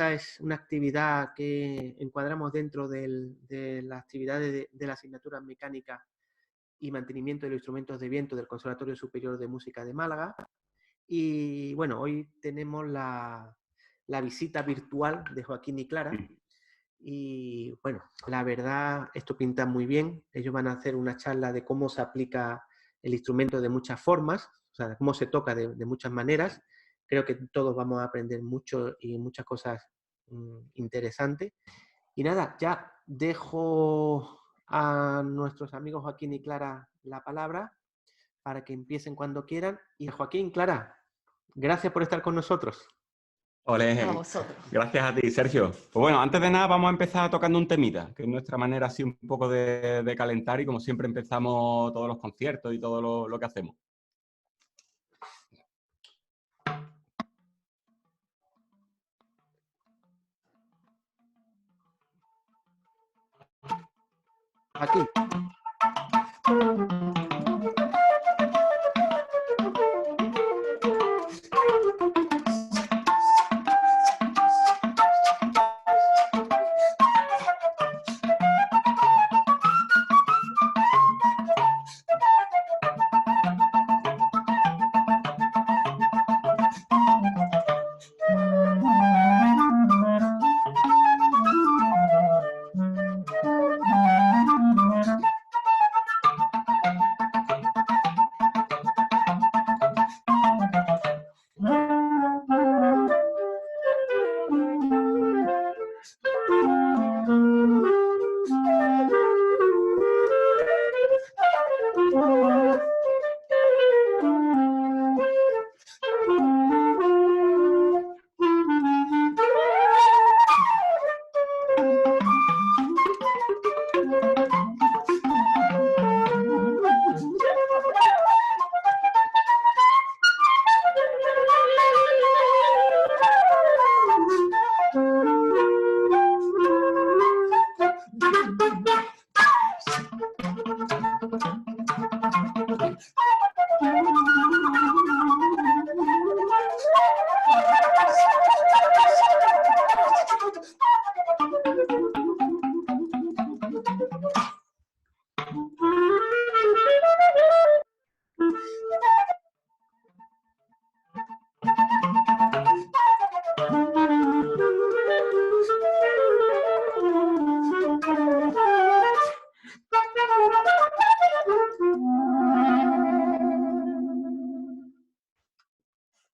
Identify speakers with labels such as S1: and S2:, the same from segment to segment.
S1: esta es una actividad que encuadramos dentro de las actividades de la asignatura mecánica y mantenimiento de los instrumentos de viento del Conservatorio Superior de Música de Málaga. Y bueno, hoy tenemos la visita virtual de Joaquín y Clara. Y bueno, la verdad, esto pinta muy bien. Ellos van a hacer una charla de cómo se aplica el instrumento de muchas formas, o sea, cómo se toca de muchas maneras. Creo que todos vamos a aprender mucho y muchas cosas interesantes. Y nada, ya dejo a nuestros amigos Joaquín y Clara la palabra para que empiecen cuando quieran. Y Joaquín, Clara, gracias por estar con nosotros.
S2: Ole, gracias a ti, Sergio. Pues bueno, antes de nada vamos a empezar tocando un temita, que es nuestra manera así un poco de calentar y como siempre empezamos todos los conciertos y todo lo que hacemos.
S1: Aquí.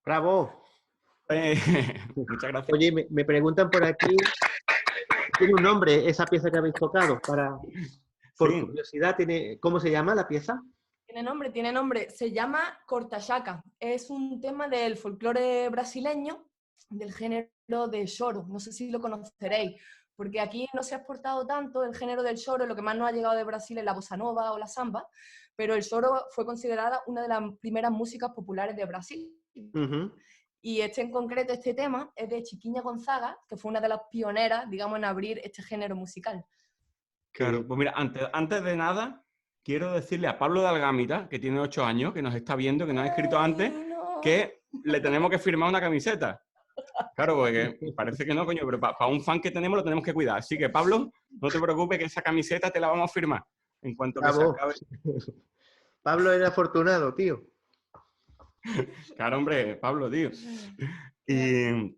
S1: Bravo.
S2: Muchas gracias.
S1: Oye, me preguntan por aquí, ¿tiene un nombre esa pieza que habéis tocado? Por
S2: Sí.
S1: curiosidad, ¿cómo se llama la pieza?
S3: Tiene nombre. Se llama Cortachaca. Es un tema del folclore brasileño, del género de choro. No sé si lo conoceréis, porque aquí no se ha exportado tanto el género del choro. Lo que más nos ha llegado de Brasil es la bossa nova o la samba, pero el choro fue considerada una de las primeras músicas populares de Brasil. Y en concreto, este tema es de Chiquinha Gonzaga, que fue una de las pioneras, digamos, en abrir este género musical.
S2: Claro, pues mira, antes de nada, quiero decirle a Pablo de Algámita, que tiene 8 años, que nos está viendo, que nos ha escrito antes, que le tenemos que firmar una camiseta. Claro, porque parece que no, coño, pero para un fan que tenemos lo tenemos que cuidar. Así que, Pablo, no te preocupes que esa camiseta te la vamos a firmar en cuanto que se acabe.
S1: Pablo era afortunado, tío.
S2: Claro, hombre, Pablo, tío. Y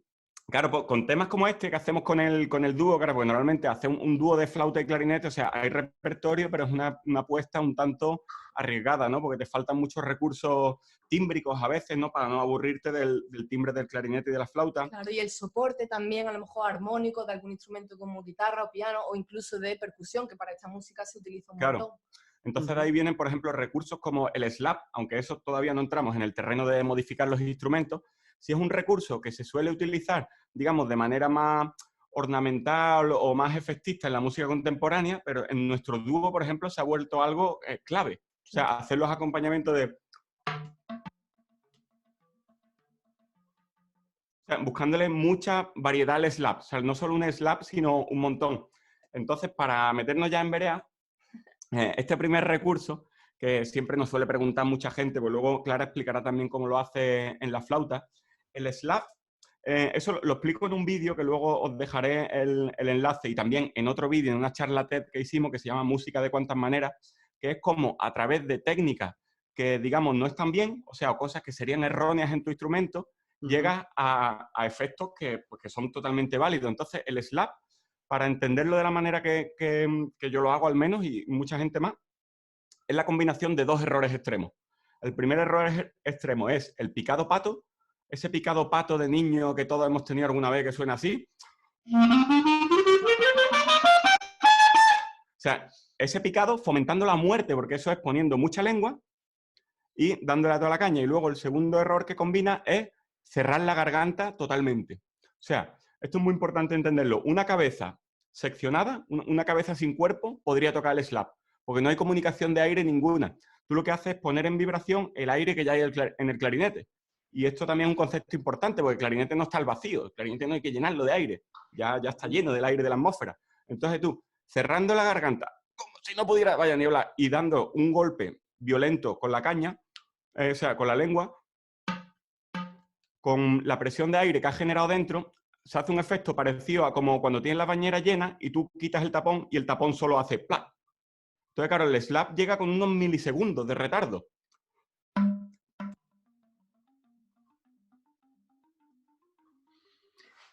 S2: claro, pues, con temas como este que hacemos con el dúo, claro, pues normalmente hace un dúo de flauta y clarinete, o sea, hay repertorio, pero es una apuesta un tanto arriesgada, ¿no? Porque te faltan muchos recursos tímbricos a veces, ¿no? Para no aburrirte del timbre del clarinete y de la flauta.
S3: Claro, y el soporte también, a lo mejor armónico, de algún instrumento como guitarra o piano, o incluso de percusión, que para esta música se utiliza un montón.
S2: Entonces de ahí vienen, por ejemplo, recursos como el slap, aunque eso todavía no entramos en el terreno de modificar los instrumentos. Si es un recurso que se suele utilizar, digamos, de manera más ornamental o más efectista en la música contemporánea, pero en nuestro dúo, por ejemplo, se ha vuelto algo clave. O sea, hacer los acompañamientos de... O sea, buscándole mucha variedad al slap. O sea, no solo un slap, sino un montón. Entonces, para meternos ya en vereda, este primer recurso, que siempre nos suele preguntar mucha gente, pues luego Clara explicará también cómo lo hace en la flauta. El slap eso lo explico en un vídeo que luego os dejaré el enlace, y también en otro vídeo, en una charla TED que hicimos que se llama Música de cuántas maneras, que es como a través de técnicas que, digamos, no están bien, o sea, cosas que serían erróneas en tu instrumento, llegas a efectos pues, que son totalmente válidos. Entonces, el slap, para entenderlo de la manera que yo lo hago al menos, y mucha gente más, es la combinación de dos errores extremos. El primer error extremo es el picado pato, ese picado pato de niño que todos hemos tenido alguna vez que suena así. O sea, ese picado fomentando la muerte, porque eso es poniendo mucha lengua y dándole a toda la caña. Y luego el segundo error que combina es cerrar la garganta totalmente. O sea, esto es muy importante entenderlo. Una cabeza seccionada, una cabeza sin cuerpo, podría tocar el slap, porque no hay comunicación de aire ninguna. Tú lo que haces es poner en vibración el aire que ya hay en el clarinete. Y esto también es un concepto importante, porque el clarinete no está al vacío, el clarinete no hay que llenarlo de aire, ya está lleno del aire de la atmósfera. Entonces tú, cerrando la garganta, como si no pudiera, vaya, ni hablar, y dando un golpe violento con la caña, o sea, con la lengua, con la presión de aire que has generado dentro, se hace un efecto parecido a como cuando tienes la bañera llena y tú quitas el tapón y el tapón solo hace ¡plap! Entonces, claro, el slap llega con unos milisegundos de retardo.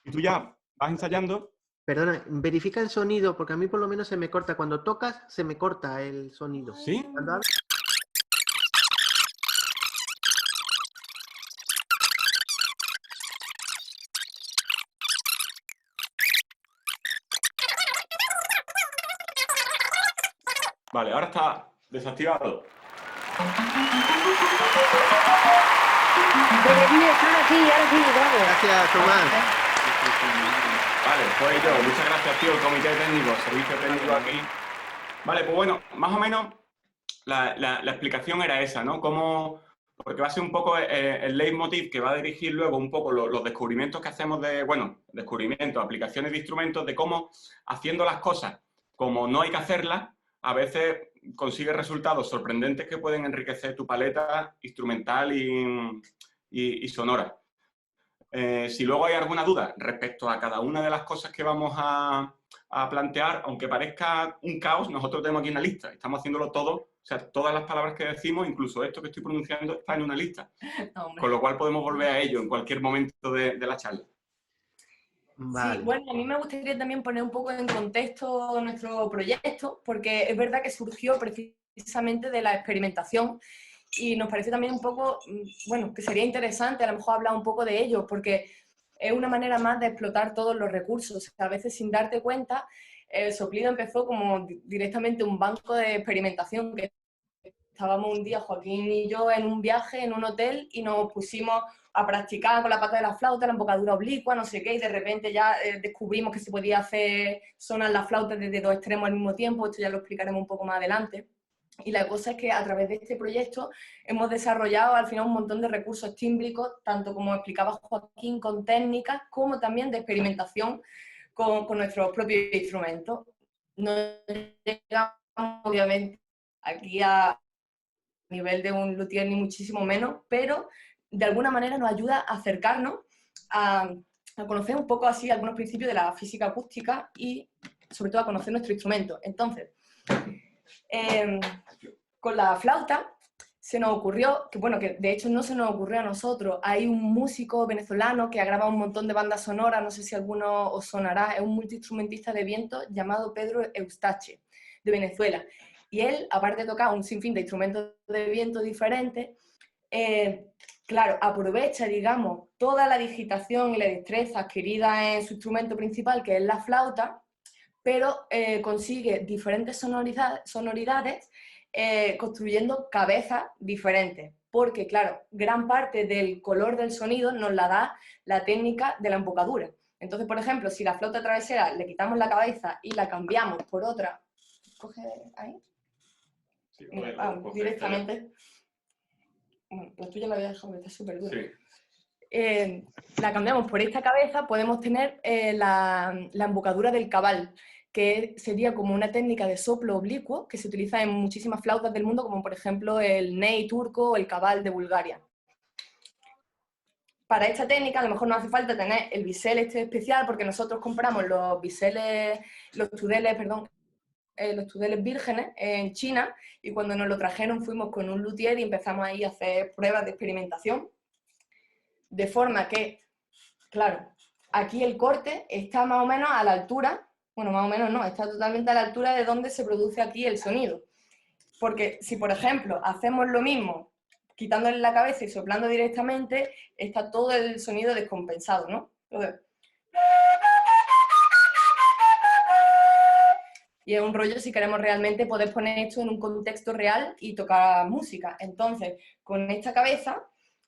S2: Y tú ya vas ensayando.
S1: Perdona, verifica el sonido, porque a mí por lo menos se me corta. Cuando tocas, se me corta el sonido.
S2: ¿Sí?
S1: Cuando hablas...
S2: Vale, ahora está desactivado.
S4: Ahora sí, bravo.
S1: Gracias, Tomás.
S2: Vale, pues yo. Muchas gracias, tío, el comité técnico, servicio técnico aquí. Vale, pues bueno, más o menos la explicación era esa, ¿no? Porque va a ser un poco el leitmotiv que va a dirigir luego un poco los descubrimientos que hacemos descubrimientos, aplicaciones de instrumentos, de cómo haciendo las cosas como no hay que hacerlas, a veces consigues resultados sorprendentes que pueden enriquecer tu paleta instrumental y sonora. Si luego hay alguna duda respecto a cada una de las cosas que vamos a plantear, aunque parezca un caos, nosotros tenemos aquí una lista. Estamos haciéndolo todo, o sea, todas las palabras que decimos, incluso esto que estoy pronunciando, está en una lista. Con lo cual podemos volver a ello en cualquier momento de la charla.
S1: Vale.
S3: Sí, bueno, a mí me gustaría también poner un poco en contexto nuestro proyecto, porque es verdad que surgió precisamente de la experimentación y nos parece también un poco, bueno, que sería interesante a lo mejor hablar un poco de ello, porque es una manera más de explotar todos los recursos. A veces sin darte cuenta, Soplido empezó como directamente un banco de experimentación, que estábamos un día, Joaquín y yo, en un viaje, en un hotel, y nos pusimos a practicar con la pata de la flauta, la embocadura oblicua, no sé qué, y de repente ya descubrimos que se podía hacer sonar la flauta desde dos extremos al mismo tiempo. Esto ya lo explicaremos un poco más adelante. Y la cosa es que a través de este proyecto hemos desarrollado al final un montón de recursos tímbricos, tanto como explicaba Joaquín, con técnicas, como también de experimentación con nuestros propios instrumentos. No llegamos, obviamente, aquí a nivel de un luthier ni muchísimo menos, pero de alguna manera nos ayuda a acercarnos a conocer un poco así algunos principios de la física acústica y sobre todo a conocer nuestro instrumento. Entonces, con la flauta se nos ocurrió, que bueno, que de hecho no se nos ocurrió a nosotros, hay un músico venezolano que ha grabado un montón de bandas sonoras, no sé si alguno os sonará, es un multiinstrumentista de viento llamado Pedro Eustache, de Venezuela. Y él, aparte de tocar un sinfín de instrumentos de viento diferentes, claro, aprovecha, digamos, toda la digitación y la destreza adquirida en su instrumento principal, que es la flauta, pero consigue diferentes sonoridades construyendo cabezas diferentes. Porque, claro, gran parte del color del sonido nos la da la técnica de la embocadura. Entonces, por ejemplo, si la flauta travesera le quitamos la cabeza y la cambiamos por otra, ¿coge ahí?
S2: Sí,
S3: directamente. Bueno, la tuya la voy a dejar porque está súper dura.
S2: Sí.
S3: La cambiamos por esta cabeza, podemos tener la embocadura del cabal, que sería como una técnica de soplo oblicuo que se utiliza en muchísimas flautas del mundo, como por ejemplo el ney turco o el cabal de Bulgaria. para esta técnica a lo mejor no hace falta tener el bisel este especial, porque nosotros compramos los biseles, los tudeles, perdón, los tudeles vírgenes en China, y cuando nos lo trajeron fuimos con un luthier y empezamos ahí a hacer pruebas de experimentación, de forma que, claro, aquí el corte está más o menos a la altura, bueno, más o menos no, está totalmente a la altura de donde se produce aquí el sonido. Porque si, por ejemplo, hacemos lo mismo quitándole la cabeza y soplando directamente, está todo el sonido descompensado, ¿no? Entonces, y es un rollo si queremos realmente poder poner esto en un contexto real y tocar música. Entonces, con esta cabeza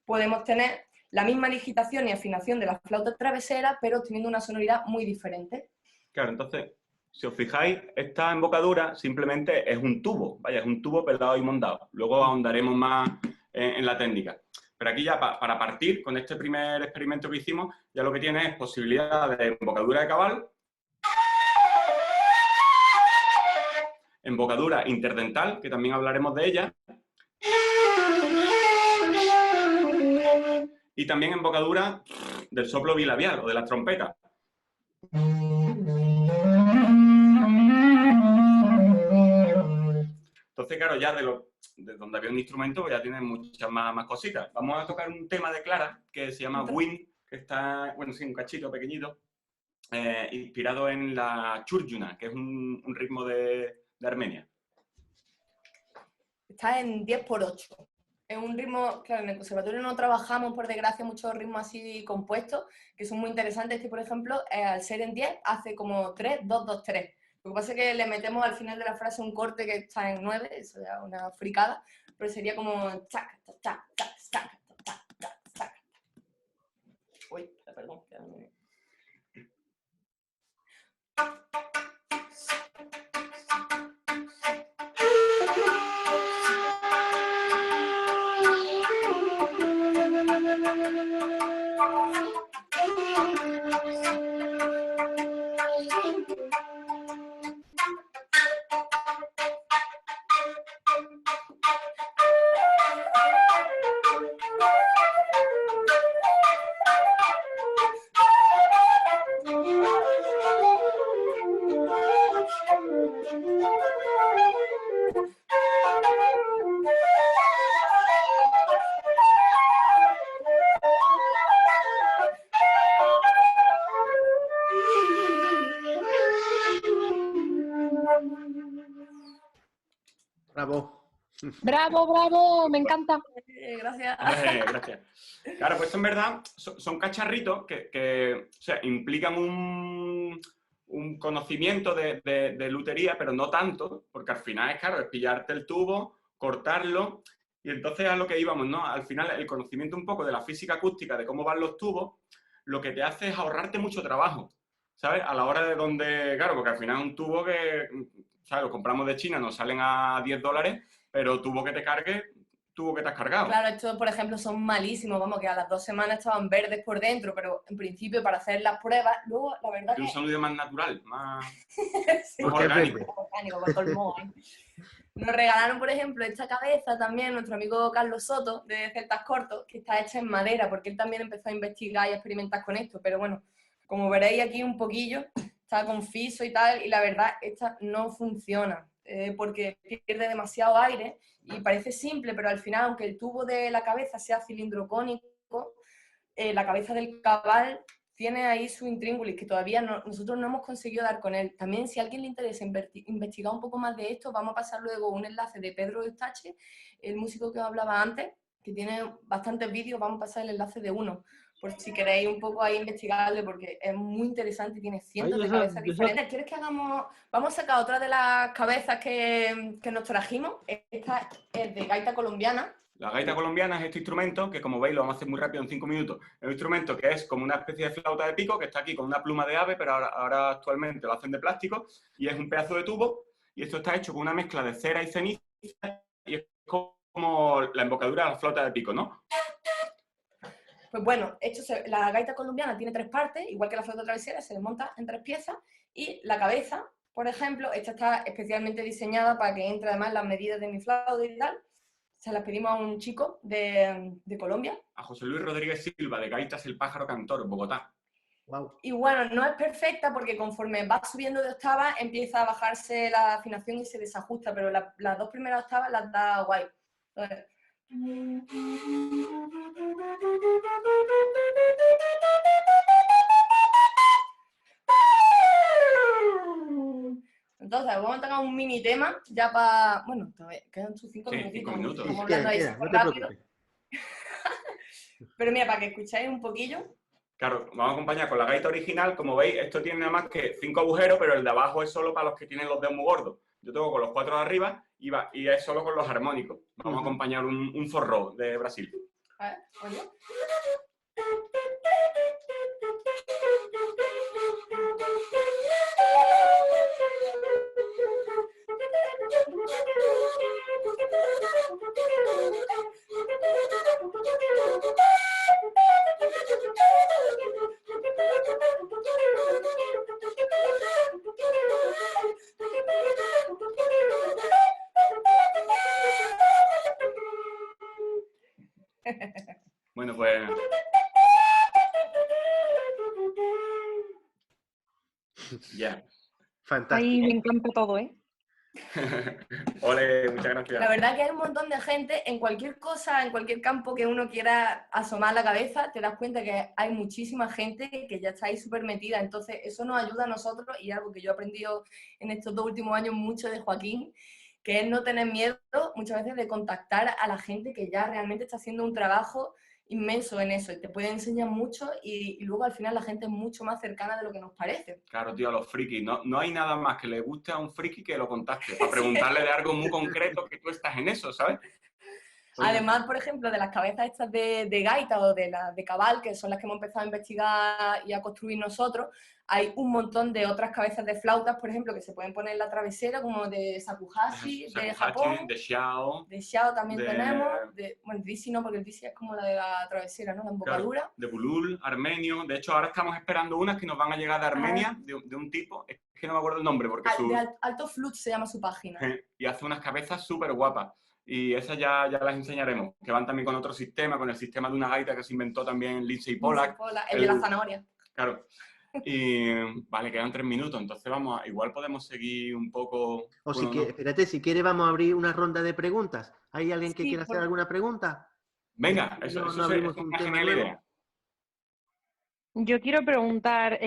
S3: podemos tener la misma digitación y afinación de la flauta travesera, pero teniendo una sonoridad muy diferente.
S2: Claro, entonces, si os fijáis, esta embocadura simplemente es un tubo, vaya, es un tubo pelado y mondado. Luego ahondaremos más en la técnica. Pero aquí ya para partir con este primer experimento que hicimos, ya lo que tiene es posibilidad de embocadura de cabal, embocadura interdental, que también hablaremos de ella, y también embocadura del soplo bilabial o de las trompetas. Entonces, claro, ya de donde había un instrumento, pues ya tiene muchas más cositas. Vamos a tocar un tema de Clara que se llama Wind, que está, bueno, sí, un cachito pequeñito, inspirado en la churjuna, que es un ritmo de Armenia.
S3: Está en 10×8. Es un ritmo, claro, en el conservatorio no trabajamos, por desgracia, muchos ritmos así compuestos, que son muy interesantes. Este, por ejemplo, al ser en 10, hace como 3, 2, 2, 3. Lo que pasa es que le metemos al final de la frase un corte que está en 9, eso ya es una fricada, pero sería como chac, chac, chac, chac, chac, chac, chac. Uy, perdón.
S1: Bravo.
S4: Bravo, bravo, me encanta.
S3: Gracias.
S2: Gracias. Claro, pues en verdad son cacharritos que o sea, implican un conocimiento de lutería, pero no tanto, porque al final es claro, es pillarte el tubo, cortarlo, y entonces a lo que íbamos, ¿no? Al final el conocimiento un poco de la física acústica, de cómo van los tubos, lo que te hace es ahorrarte mucho trabajo, ¿sabes? A la hora de donde, claro, porque al final es un tubo que, ¿sabes? Lo compramos de China, nos salen a $10, pero tubo que te cargue, tubo que te has cargado.
S3: Claro, estos, por ejemplo, son malísimos, vamos, que a las 2 semanas estaban verdes por dentro, pero en principio para hacer las pruebas, luego la verdad
S2: Que un sonido más natural, más,
S3: sí,
S2: más
S1: Porque es
S2: orgánico.
S1: verde.
S3: orgánico, por colmo, ¿eh? Nos regalaron, por ejemplo, esta cabeza también, nuestro amigo Carlos Soto, de Celtas Cortos, que está hecha en madera, porque él también empezó a investigar y a experimentar con esto, pero bueno, como veréis aquí un poquillo, está confiso y tal, y la verdad, esta no funciona, porque pierde demasiado aire, y parece simple, pero al final, aunque el tubo de la cabeza sea cilindro-cónico, la cabeza del cabal tiene ahí su intríngulis, que todavía nosotros no hemos conseguido dar con él. También, si a alguien le interesa investigar un poco más de esto, vamos a pasar luego un enlace de Pedro Eustache, el músico que os hablaba antes, que tiene bastantes vídeos, vamos a pasar el enlace de uno, por si queréis un poco ahí investigarle, porque es muy interesante y tiene cientos de cabezas diferentes. ¿Quieres que hagamos? Vamos a sacar otra de las cabezas que nos trajimos. Esta es de gaita colombiana.
S2: La gaita colombiana es este instrumento que, como veis, lo vamos a hacer muy rápido en 5 minutos. Es un instrumento que es como una especie de flauta de pico, que está aquí con una pluma de ave, pero ahora actualmente lo hacen de plástico, y es un pedazo de tubo, y esto está hecho con una mezcla de cera y ceniza, y es como la embocadura de la flauta de pico, ¿no?
S3: Pues bueno, la gaita colombiana tiene 3 partes, igual que la flauta travesera, se desmonta en 3 piezas, y la cabeza, por ejemplo, esta está especialmente diseñada para que entre además las medidas de mi flauta y tal. se las pedimos a un chico de Colombia.
S2: A José Luis Rodríguez Silva, de Gaitas El Pájaro Cantor, Bogotá.
S1: Wow.
S3: Y bueno, no es perfecta porque conforme va subiendo de octavas empieza a bajarse la afinación y se desajusta, pero las dos primeras octavas las da guay. Entonces, entonces, vamos a tocar un mini tema ya para... Bueno, todavía quedan sus 5
S2: Sí,
S3: minutitos.
S2: 5 minutos.
S3: Estamos
S1: Queda,
S3: hablando ahí
S1: queda,
S3: súper
S1: no te
S3: rápido.
S1: preocupes.
S3: Pero mira, para que escucháis un poquillo.
S2: Claro, vamos a acompañar con la gaita original. Como veis, esto tiene nada más que 5 agujeros, pero el de abajo es solo para los que tienen los dedos muy gordos. Yo tengo con los 4 de arriba y es solo con los armónicos. Vamos a acompañar un forró de Brasil.
S3: A ver, oye.
S2: Bueno, pues... Ya.
S1: Fantástico.
S4: Ahí me encanta todo, ¿eh?
S2: Ole, muchas gracias.
S3: La verdad que hay un montón de gente en cualquier cosa, en cualquier campo que uno quiera asomar la cabeza, te das cuenta que hay muchísima gente que ya está ahí súper metida. Entonces, eso nos ayuda a nosotros y algo que yo he aprendido en estos 2 últimos años mucho de Joaquín, que es no tener miedo muchas veces de contactar a la gente que ya realmente está haciendo un trabajo inmenso en eso y te puede enseñar mucho y luego al final la gente es mucho más cercana de lo que nos parece.
S2: Claro, tío, a los frikis. No hay nada más que le guste a un friki que lo contacte para preguntarle de algo muy concreto que tú estás en eso, ¿sabes? Oye,
S3: Además, por ejemplo, de las cabezas estas de gaita o de las de cabal, que son las que hemos empezado a investigar y a construir nosotros, hay un montón de otras cabezas de flautas, por ejemplo, que se pueden poner en la travesera, como de Shakuhachi, de Japón,
S2: de Xiao,
S3: de Xiao también
S2: de-
S3: tenemos, bueno, Disi no, porque el Disi es como la de la travesera, ¿no? La embocadura.
S2: claro, de Bulul, armenio. De hecho, ahora estamos esperando unas que nos van a llegar de Armenia, de un tipo, es que no me acuerdo el nombre, porque su...
S3: De Alto Flute se llama su página.
S2: y hace unas cabezas súper guapas. Y esas ya las enseñaremos, que van también con otro sistema, con el sistema de una gaita que se inventó también Lindsay Pollack.
S3: El de la zanahoria.
S2: Claro. Y vale, quedan 3 minutos, entonces vamos igual podemos seguir un poco...
S1: O
S2: bueno, no.
S1: espérate, si quiere vamos a abrir una ronda de preguntas. ¿Hay alguien que
S3: Sí,
S1: quiera hacer alguna pregunta?
S2: Venga,
S1: No,
S2: eso
S1: no
S2: es
S1: abrimos
S2: una
S1: un tema
S2: genial
S1: nuevo.
S2: idea.
S4: Yo quiero preguntar,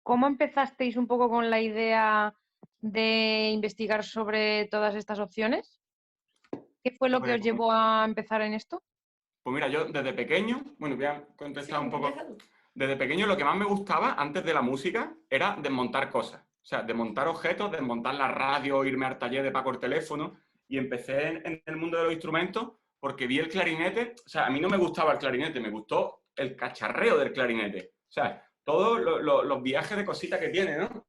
S4: ¿cómo empezasteis un poco con la idea de investigar sobre todas estas opciones? ¿Qué fue lo que os llevó a empezar en esto?
S2: Pues mira, yo desde pequeño, bueno, voy a contestar
S3: Sí,
S2: un poco.
S3: empieza tú.
S2: Desde pequeño lo que más me gustaba antes de la música era desmontar cosas. O sea, desmontar objetos, desmontar la radio, irme al taller de Paco el teléfono. Y empecé en el mundo de los instrumentos porque vi el clarinete. O sea, a mí no me gustaba el clarinete, me gustó el cacharreo del clarinete. O sea, todos los viajes de cositas que tiene, ¿no?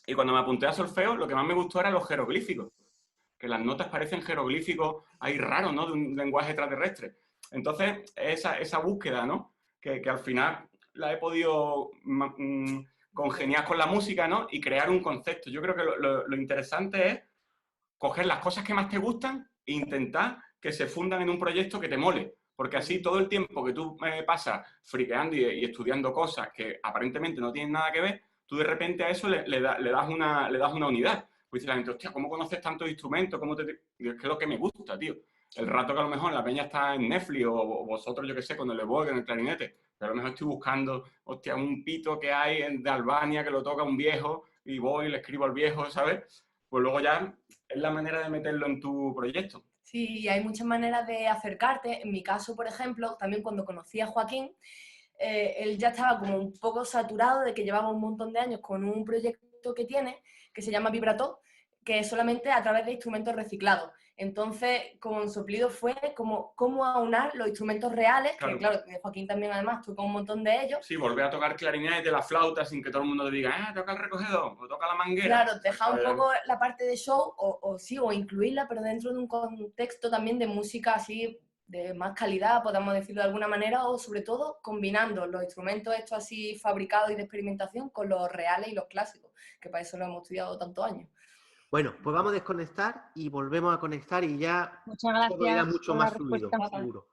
S2: Y cuando me apunté a solfeo, lo que más me gustó eran los jeroglíficos. Que las notas parecen jeroglíficos ahí raros, ¿no? De un lenguaje extraterrestre. Entonces, esa búsqueda, ¿no? Que al final la he podido congeniar con la música, ¿no? Y crear un concepto. Yo creo que lo interesante es coger las cosas que más te gustan e intentar que se fundan en un proyecto que te mole. Porque así todo el tiempo que tú pasas friqueando y estudiando cosas que aparentemente no tienen nada que ver, tú de repente a eso le das una unidad. Pues dice la gente, hostia, ¿cómo conoces tantos instrumentos? Es que es lo que me gusta, tío. El rato que a lo mejor la peña está en Netflix o vosotros, yo qué sé, con el Evoque, en el clarinete, pero a lo mejor estoy buscando, hostia, un pito que hay de Albania que lo toca un viejo y voy y le escribo al viejo, ¿sabes? Pues luego ya es la manera de meterlo en tu proyecto.
S3: Sí, hay muchas maneras de acercarte. En mi caso, por ejemplo, también cuando conocí a Joaquín, él ya estaba como un poco saturado de que llevaba un montón de años con un proyecto que tiene, que se llama Vibrato, que es solamente a través de instrumentos reciclados. Entonces, con Soplido fue como cómo aunar los instrumentos reales,
S2: Claro.
S3: que claro, Joaquín también además tocó un montón de ellos.
S2: Sí, volver a tocar clarinete, la flauta, sin que todo el mundo te diga, toca el recogedor, o toca la manguera.
S3: Claro, dejar un poco la parte de show, o incluirla, pero dentro de un contexto también de música así de más calidad, podemos decirlo de alguna manera, o sobre todo combinando los instrumentos estos así fabricados y de experimentación con los reales y los clásicos, que para eso lo hemos estudiado tantos años.
S1: Bueno, pues vamos a desconectar y volvemos a conectar y ya
S4: Muchas
S1: todo irá
S4: gracias
S1: mucho
S4: por la
S1: más fluido,
S4: respuesta.
S1: seguro.